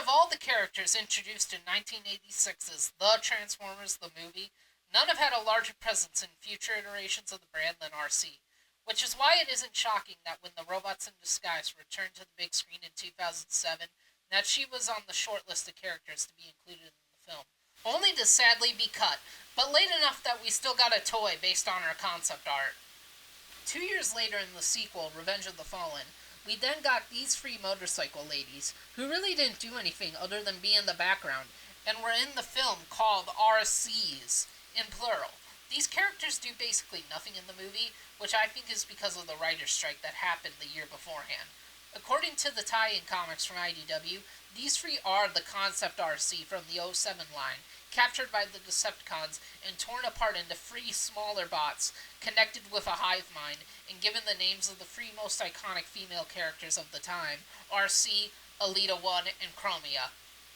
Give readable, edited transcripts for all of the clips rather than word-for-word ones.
of all the characters introduced in 1986's The Transformers the movie, none have had a larger presence in future iterations of the brand than Arcee, which is why it isn't shocking that when the Robots in Disguise returned to the big screen in 2007, that she was on the short list of characters to be included in the film. Only to sadly be cut, but late enough that we still got a toy based on her concept art. 2 years later in the sequel, Revenge of the Fallen, we then got these three motorcycle ladies, who really didn't do anything other than be in the background, and were in the film called Arcees, in plural. These characters do basically nothing in the movie, which I think is because of the writer's strike that happened the year beforehand. According to the tie-in comics from IDW, these three are the concept Arcee from the '07 line, captured by the Decepticons and torn apart into three smaller bots, connected with a hive mind, and given the names of the three most iconic female characters of the time, Arcee, Alita 1, and Chromia.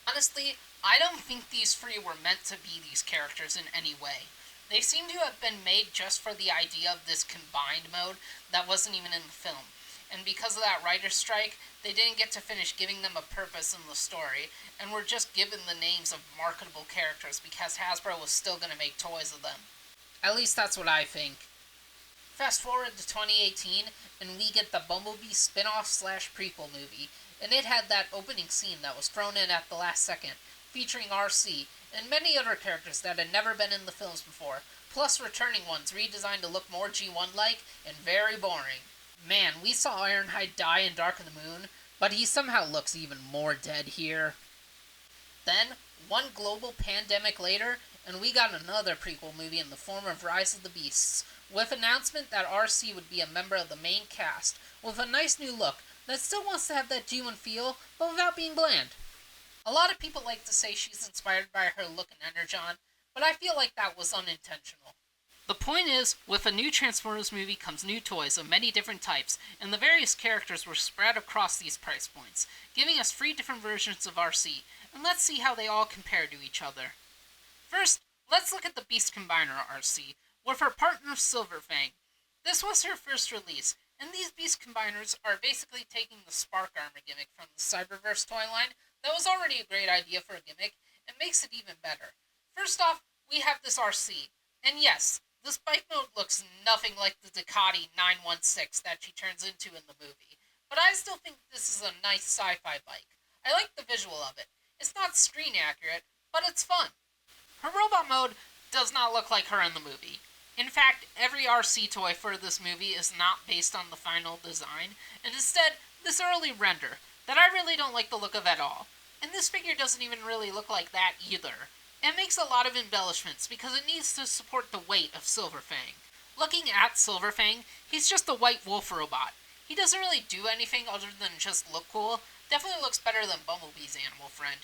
Honestly, I don't think these three were meant to be these characters in any way. They seem to have been made just for the idea of this combined mode that wasn't even in the film. And because of that writer's strike, they didn't get to finish giving them a purpose in the story, and were just given the names of marketable characters because Hasbro was still going to make toys of them. At least that's what I think. Fast forward to 2018, and we get the Bumblebee spin-off / prequel movie, and it had that opening scene that was thrown in at the last second, featuring Arcee, and many other characters that had never been in the films before, plus returning ones redesigned to look more G1-like and very boring. Man, we saw Ironhide die in Dark of the Moon, but he somehow looks even more dead here. Then, one global pandemic later, and we got another prequel movie in the form of Rise of the Beasts, with announcement that Arcee would be a member of the main cast, with a nice new look that still wants to have that G1 feel, but without being bland. A lot of people like to say she's inspired by her look and energon, but I feel like that was unintentional. The point is, with a new Transformers movie comes new toys of many different types, and the various characters were spread across these price points, giving us 3 different versions of Arcee, and let's see how they all compare to each other. First, let's look at the Beast Combiner Arcee, with her partner Silverfang. This was her first release, and these Beast Combiners are basically taking the Spark Armor gimmick from the Cyberverse toy line that was already a great idea for a gimmick, and makes it even better. First off, we have this Arcee, and yes, this bike mode looks nothing like the Ducati 916 that she turns into in the movie, but I still think this is a nice sci-fi bike. I like the visual of it. It's not screen accurate, but it's fun. Her robot mode does not look like her in the movie. In fact, every Arcee toy for this movie is not based on the final design, and instead, this early render that I really don't like the look of at all. And this figure doesn't even really look like that either. It makes a lot of embellishments because it needs to support the weight of Silverfang. Looking at Silverfang, he's just a white wolf robot. He doesn't really do anything other than just look cool. Definitely looks better than Bumblebee's animal friend.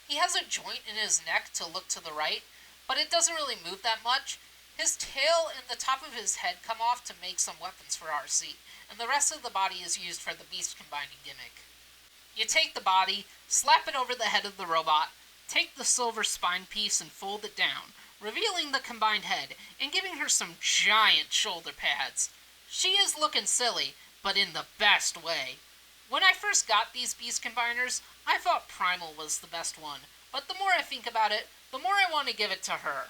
He has a joint in his neck to look to the right, but it doesn't really move that much. His tail and the top of his head come off to make some weapons for Arcee, and the rest of the body is used for the beast combining gimmick. You take the body, slap it over the head of the robot, take the silver spine piece and fold it down, revealing the combined head and giving her some giant shoulder pads. She is looking silly, but in the best way. When I first got these Beast Combiners, I thought Primal was the best one, but the more I think about it, the more I want to give it to her.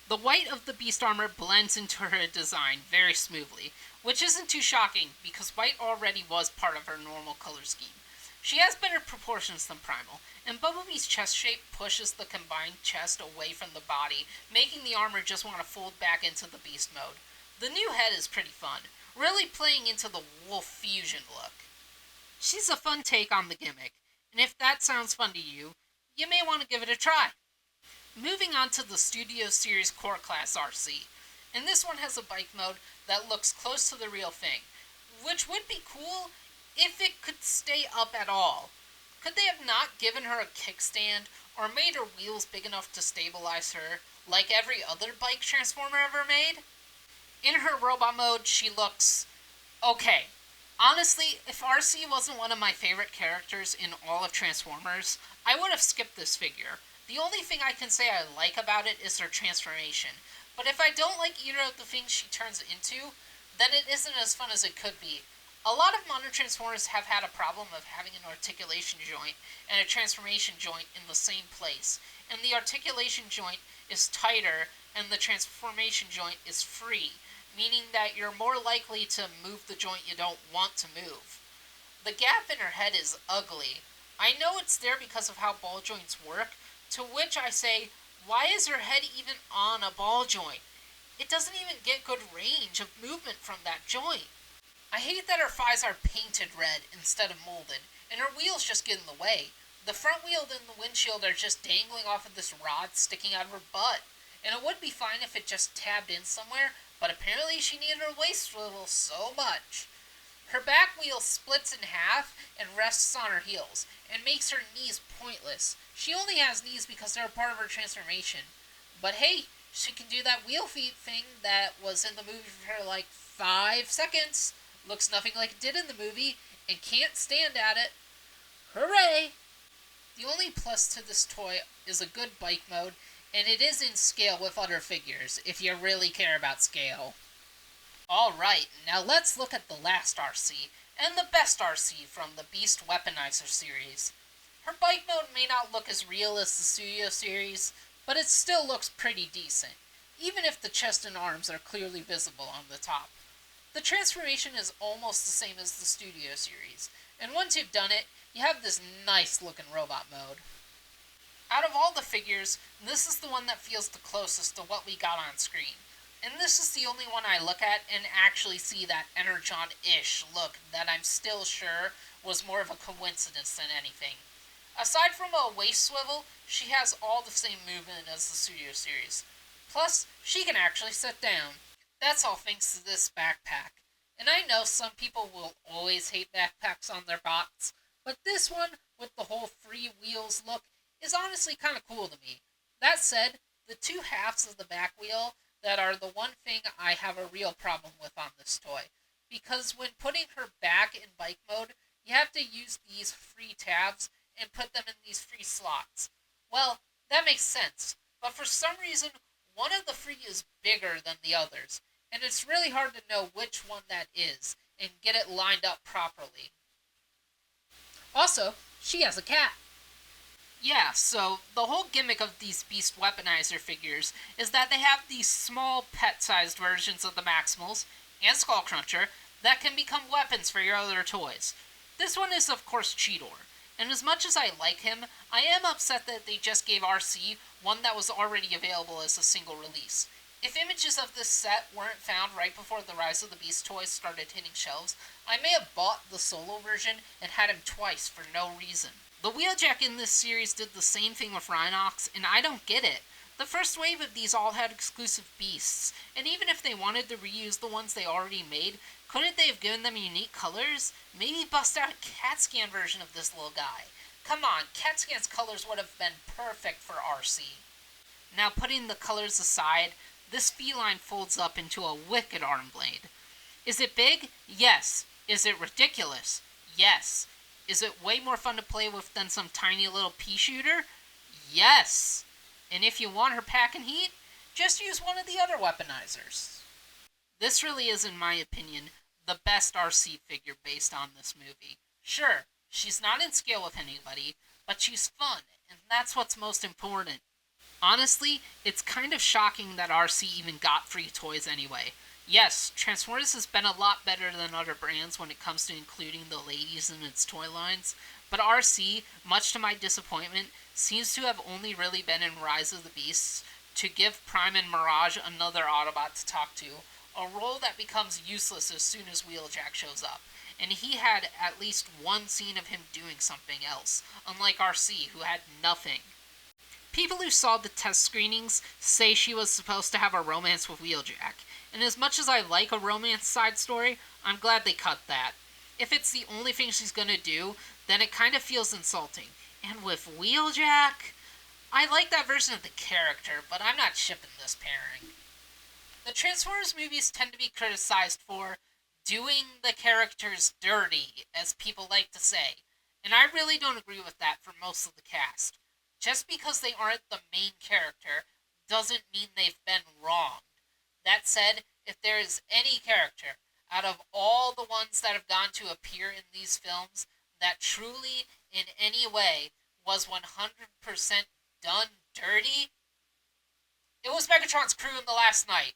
The white of the Beast armor blends into her design very smoothly, which isn't too shocking because white already was part of her normal color scheme. She has better proportions than Primal, and Bumblebee's chest shape pushes the combined chest away from the body, making the armor just want to fold back into the beast mode. The new head is pretty fun, really playing into the wolf fusion look. She's a fun take on the gimmick, and if that sounds fun to you, you may want to give it a try. Moving on to the Studio Series Core Class Arcee, and this one has a bike mode that looks close to the real thing, which would be cool if it could stay up at all. Could they have not given her a kickstand, or made her wheels big enough to stabilize her, like every other bike Transformer ever made? In her robot mode, she looks okay. Honestly, if Arcee wasn't one of my favorite characters in all of Transformers, I would have skipped this figure. The only thing I can say I like about it is her transformation, but if I don't like either of the things she turns into, then it isn't as fun as it could be. A lot of modern Transformers have had a problem of having an articulation joint and a transformation joint in the same place, and the articulation joint is tighter and the transformation joint is free, meaning that you're more likely to move the joint you don't want to move. The gap in her head is ugly. I know it's there because of how ball joints work, to which I say, why is her head even on a ball joint? It doesn't even get good range of movement from that joint. I hate that her thighs are painted red instead of molded, and her wheels just get in the way. The front wheel and the windshield are just dangling off of this rod sticking out of her butt. And it would be fine if it just tabbed in somewhere, but apparently she needed her waist swivel so much. Her back wheel splits in half and rests on her heels, and makes her knees pointless. She only has knees because they're a part of her transformation. But hey, she can do that wheel feet thing that was in the movie for like 5 seconds. Looks nothing like it did in the movie, and can't stand at it. Hooray! The only plus to this toy is a good bike mode, and it is in scale with other figures, if you really care about scale. Alright, now let's look at the last Arcee, and the best Arcee from the Beast Weaponizer series. Her bike mode may not look as real as the Studio series, but it still looks pretty decent, even if the chest and arms are clearly visible on the top. The transformation is almost the same as the Studio series, and once you've done it, you have this nice looking robot mode. Out of all the figures, this is the one that feels the closest to what we got on screen. And this is the only one I look at and actually see that Energon-ish look that I'm still sure was more of a coincidence than anything. Aside from a waist swivel, she has all the same movement as the Studio series. Plus, she can actually sit down. That's all thanks to this backpack. And I know some people will always hate backpacks on their bots, but this one, with the whole free wheels look, is honestly kind of cool to me. That said, the two halves of the back wheel that are the one thing I have a real problem with on this toy. Because when putting her back in bike mode, you have to use these free tabs and put them in these free slots. Well, that makes sense, but for some reason, one of the free is bigger than the others, and it's really hard to know which one that is, and get it lined up properly. Also, she has a cat. Yeah, so the whole gimmick of these Beast Weaponizer figures is that they have these small pet-sized versions of the Maximals and Skullcruncher that can become weapons for your other toys. This one is of course Cheetor, and as much as I like him, I am upset that they just gave Arcee one that was already available as a single release. If images of this set weren't found right before the Rise of the Beast toys started hitting shelves, I may have bought the solo version and had him twice for no reason. The Wheeljack in this series did the same thing with Rhinox, and I don't get it. The first wave of these all had exclusive beasts, and even if they wanted to reuse the ones they already made, couldn't they have given them unique colors? Maybe bust out a CatScan version of this little guy. Come on, CatScan's colors would have been perfect for Arcee. Now putting the colors aside, this feline folds up into a wicked arm blade. Is it big? Yes. Is it ridiculous? Yes. Is it way more fun to play with than some tiny little pea shooter? Yes! And if you want her packing heat, just use one of the other weaponizers. This really is, in my opinion, the best Arcee figure based on this movie. Sure, she's not in scale with anybody, but she's fun, and that's what's most important. Honestly, it's kind of shocking that Arcee even got free toys anyway. Yes, Transformers has been a lot better than other brands when it comes to including the ladies in its toy lines, but Arcee, much to my disappointment, seems to have only really been in Rise of the Beasts to give Prime and Mirage another Autobot to talk to, a role that becomes useless as soon as Wheeljack shows up, and he had at least one scene of him doing something else, unlike Arcee, who had nothing. People who saw the test screenings say she was supposed to have a romance with Wheeljack, and as much as I like a romance side story, I'm glad they cut that. If it's the only thing she's gonna do, then it kind of feels insulting. And with Wheeljack, I like that version of the character, but I'm not shipping this pairing. The Transformers movies tend to be criticized for doing the characters dirty, as people like to say, and I really don't agree with that for most of the cast. Just because they aren't the main character doesn't mean they've been wronged. That said, if there is any character out of all the ones that have gone to appear in these films, that truly, in any way, was 100% done dirty, it was Megatron's crew in The Last Knight.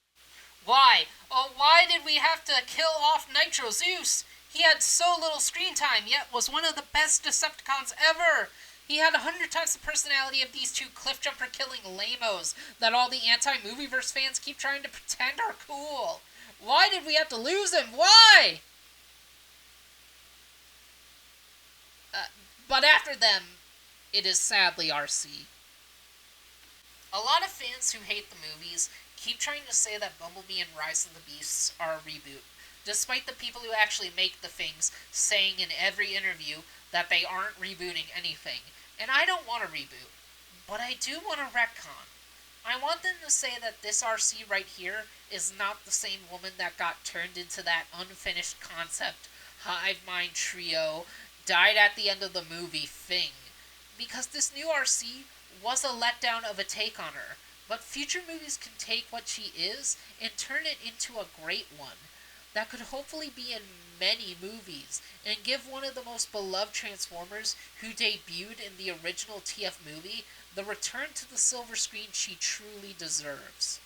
Why? Oh, why did we have to kill off Nitro Zeus? He had so little screen time, yet was one of the best Decepticons ever. He had 100 times the personality of these two cliffjumper killing lamos that all the anti-Movieverse fans keep trying to pretend are cool. Why did we have to lose him? Why? But after them, it is sadly Arcee. A lot of fans who hate the movies keep trying to say that Bumblebee and Rise of the Beasts are a reboot, despite the people who actually make the things saying in every interview that they aren't rebooting anything. And I don't want a reboot, but I do want a retcon. I want them to say that this Arcee right here is not the same woman that got turned into that unfinished concept hive mind trio, died at the end of the movie thing. Because this new Arcee was a letdown of a take on her, but future movies can take what she is and turn it into a great one that could hopefully be in many movies and give one of the most beloved Transformers who debuted in the original TF movie the return to the silver screen she truly deserves.